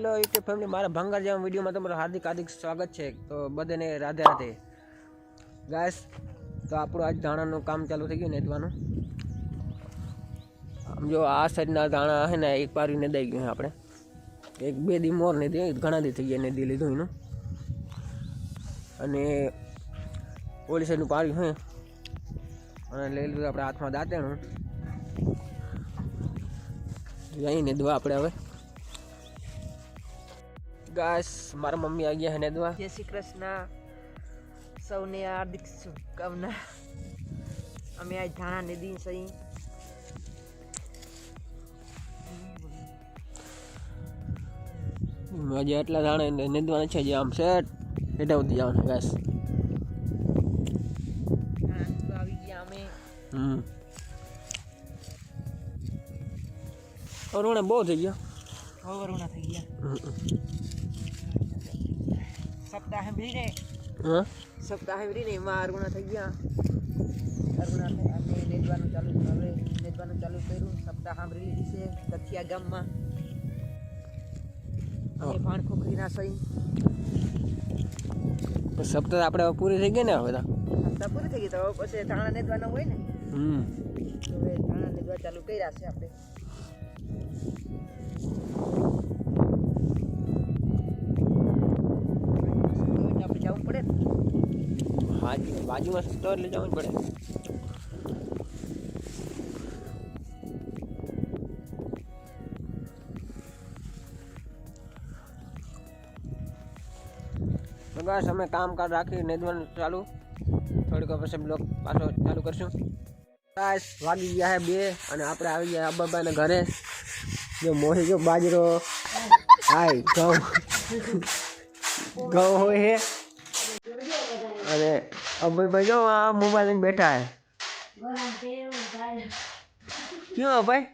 Hello YouTube family, મારા ભંગાર જેવા વિડીયોમાં તમારું હાર્દિક હાર્દિક સ્વાગત છે. તો બધાને રાધે રાધે ગાઈસ. તો આપણું આજ ધાણાનું કામ ચાલુ થઈ ગયું નેદવાનું. આમ જો આ સાઈડના ધાણા છે ને એક પારી નેદાઈ ગયું છે. આપણે એક બે દી મોર નેદી, ઘણા દી થઈ ગયા નેદી લીધું એનું. અને ઓલી સાઈડનું પારી છે અને લઈ લીધું આપણે હાથમાં દાંતેણું. અહીં નેદવા આપણે હવે ગાઈસ. મારા મમ્મી આવી ગયા હે નેદવા. જય શ્રી કૃષ્ણ, સૌને હાર્દિક શુભકામના. અમે આજ ધાણા નેદી સહી. આજે એટલા ધાણા નેદવાના છે જે આમ સેટ હેઠવતી જવાનું ગાઈસ. આવી ગયા અમે. અરુણા બહુ થઈ ગયા. વરુણા થઈ ગયા. સપ્તાહે ભીડે સપ્તાહે ભીડે એમાં અરુણા થઈ ગયા. અરુણા અમે નેદવાનું ચાલુ કર્યું. સપ્તાહ સાંભળી લીધી છે કથિયા ગામમાં. એ ભાણ ખોખરીના સહી સપ્તાહ આપણે પૂરી થઈ ગઈ ને હવે. સપ્તાહ પૂરી થઈ ગઈ તો પછી ધાણા નેદવાના હોય ને. હવે ધાણા નેદવા ચાલુ કર્યા છે આપણે. જવું પડે ને. હાજી, બાજુમાં સ્ટોર લઈ જવું પડે. તો બસ અમે કામકાજ રાખી નેદવાનું ચાલુ. થોડીક પછી બ્લોક પાછો ચાલુ કરશું. બસ વાગી ગયા છે 2 અને આપણે આવી ગયા અબ્બાબાના ઘરે. જો મોહી જો બાજરો હાય ઘઉં હોય છે. અને અભયભાઈ જો આ મોબાઈલ લઈને બેઠા હે. ક્यों ભાઈ?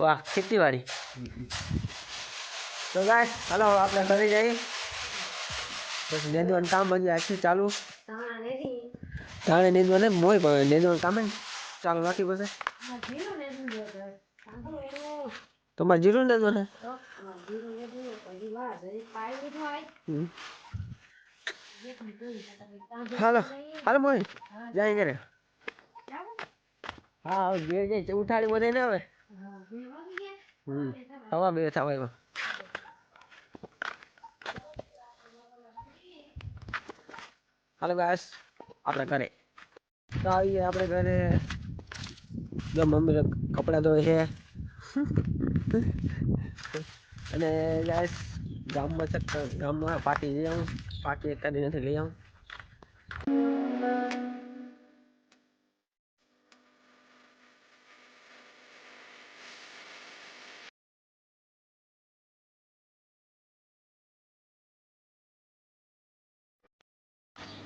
વાહ, ખેતીવાડી. તો ગાઈસ હાલો આપણે ઘરે જઈએ. પછી નેદવાનું કામ હજી આખી ચાલુ. ધાણે નેદવા ને મોય પણ નેદવાનું કામ ચાલુ રાખી. પછી તમારે જીરું નેદવા ને હાલો હાલો મોય જાય ઘરે. હા બે જાય ઉઠાડી બધે ને હવે. હવા બે થવા એમાં. હાલો ગાઈસ આપણે ઘરે તો આવીએ. આપણે ઘરે જો મમ્મી કપડાં ધોય છે. અને ગાઈસ ગામમાં પાર્ટી લઈ આવું. પાર્ટી એકાદી નથી લઈ આવું.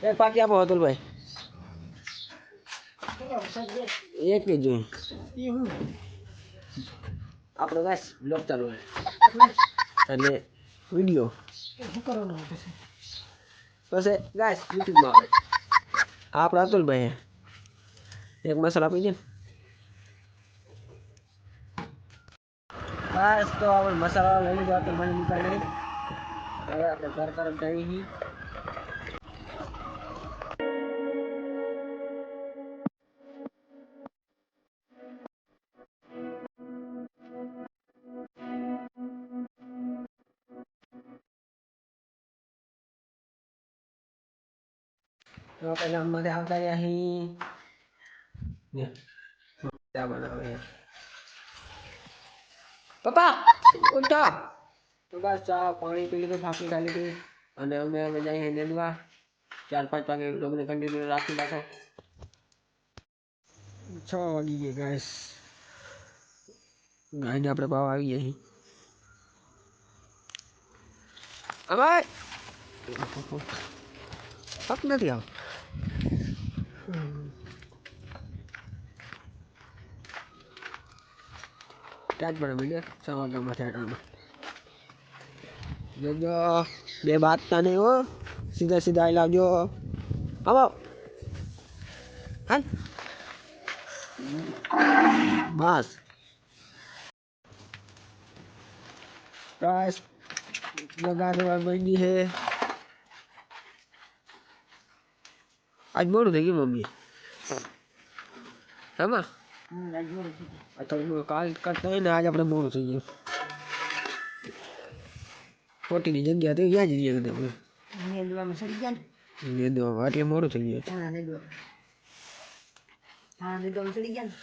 એક પાકી આપો અતુલભાઈ. એક જ જોઈ આપણો ગાઈસ બ્લોગ ચાલુ છે એટલે વિડીયો શું કરવાનો પછી ગાઈસ યુટ્યુબમાં આવે. આપણે અતુલભાઈ એક મસાલા આપી દે ને. બસ તો આપણે મસાલા લઈ લીધો. અતુલભાઈ નીકળી હવે આપણે ઘર તરફ જઈએ છીએ. તો આપણે ગામમાંથી આવતા રહ્યા અહીં. ચા બનાવે પપ્પા ઉઠો. તો બસ ચા પાણી પી લીધું, ફાંકી ખાઈ લીધી. અને અમે જઈએ નેદવા. 4-5 વાગે લોકોને કન્ટિન્યુ રાખી પાછો. 6 વાગી ગયા ગાઈસ. ગાયને આપણે પાવા આવી ગયા છીએ. અમાય હક નથી આવ. ત્યાં જ પડે મીડિયા 6 વાગ્યામાં થિયેટરમાં. જોજો બે બાતતા નહીં હો. સીધા સીધા આવી લાવજો. આવો હાલ બસ ગાઈસ. લગા દેવા માંડી હે આજ મોડું થઈ ગયું મમ્મી હેમાં કાલ કરતા હોય ને આજ આપણે મોડું થઈ ગયું ખોટીની જગ્યા તો ક્યાં જઈએ આપણે નેદવામાં સડી ગયા ને નેદવામાં એટલે મોડું થઈ ગયું નેદવામાં સડી ગયા ને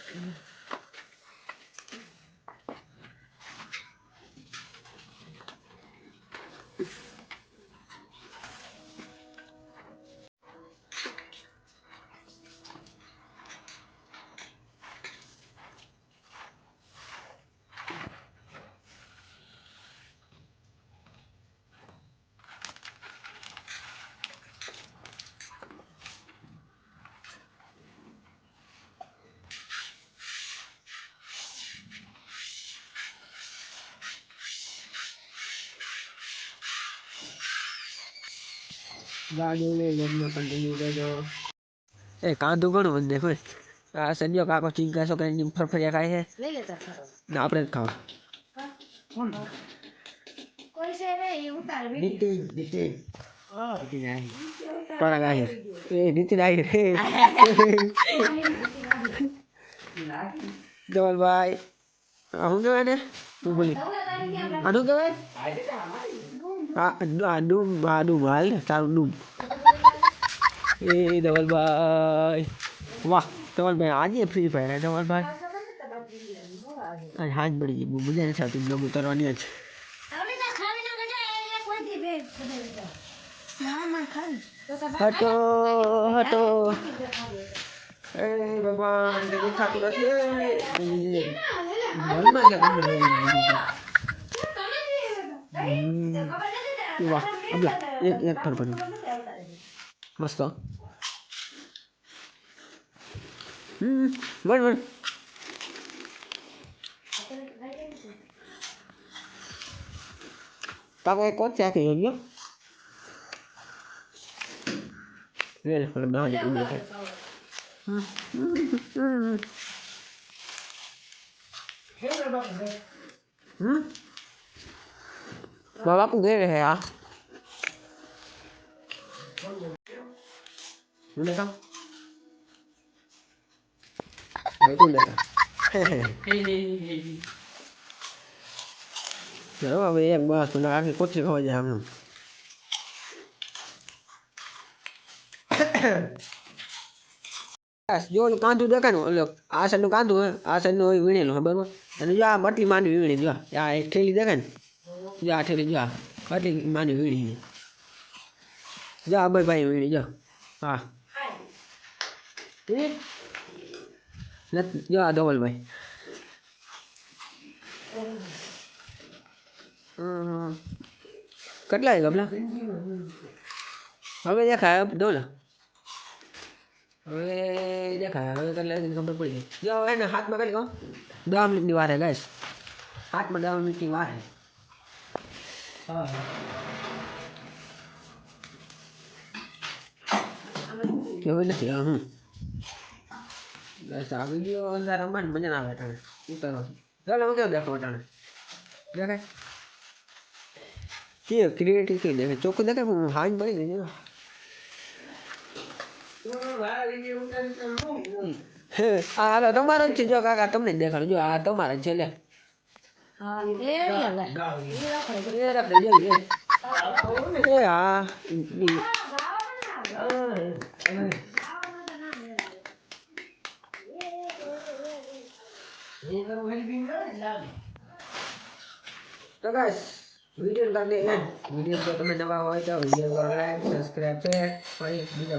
એ કાંદું ઘણું બંને હોય આ સંજો કાકો ચીંકા છોકરાની ફરફરિયા ખાય છે લઈ લેતા ને આપણે જ ખાવા કોઈ છે નહીં ઉતાર નીતિન પરાગ આહિર એ નીતિન આહિર હે ધવલભાઈ શું કહેવાય ને તું બોલી આનું કહેવાય આ ડૂમ હાલ ને તારું ડૂમ એ ધવલભાઈ વાહ ધવલભાઈ આજે ફ્રી ફાયર હે ધવલભાઈ હાથ પડી ગઈ મજા નથી આવતી ડબલ કરવાની જ હટો હટો એ ભગવાન દેખાતું નથી વાહ અબલા એક પર બન્યું મસ્ત બન કાકો એક કોણ છે આખી ગયો લે ના જ ઉડે છે બાપુ ગયે હે આ देखा बिल्कुल देखा चलो अब एक बार सुना के कुछ हो जाए हम જો કાંધું દેખાય ને ઓલો આ સાઈડનું કાંધું હોય આ સાઈડનું હોય વીણેલું હોય બરાબર અને જો આ મટલી માંડવી વીણી જો આ એક થેલી દેખાય ને જો આ થેલી જો મટલી માંડવી વીણી જો આ ભાઈ વીણી જો હા જો આ ધવલભાઈ કેટલા ગમલા હવે દેખાય ધવલ હવે દેખાય હવે કેટલા ખબર પડી ગઈ જો હવે ને હાથમાં કરી કહું 10 મિનિટની વાર હે ગાઈસ હાથમાં 10 મિનિટની વાર હે હા કેવું નથી હું બસ આવી ગયો અંદર રમવાની મજા ના આવે ટાણે ઉતારો ચાલો હું કેવું દેખો ટાણે દેખાય કે ક્રિએટિવ કે દેખાય ચોખ્ખું દેખાય પણ હાથ પડી ગઈ છે આ તમારો જ છે જો કાકા તમને જ દેખાડું જો આ તમારા જ છે લે હા तो गाइस वीडियो कर दे वीडियो को तुम्हें नवा हो तो वीडियो को लाइक सब्सक्राइब शेयर और बीजा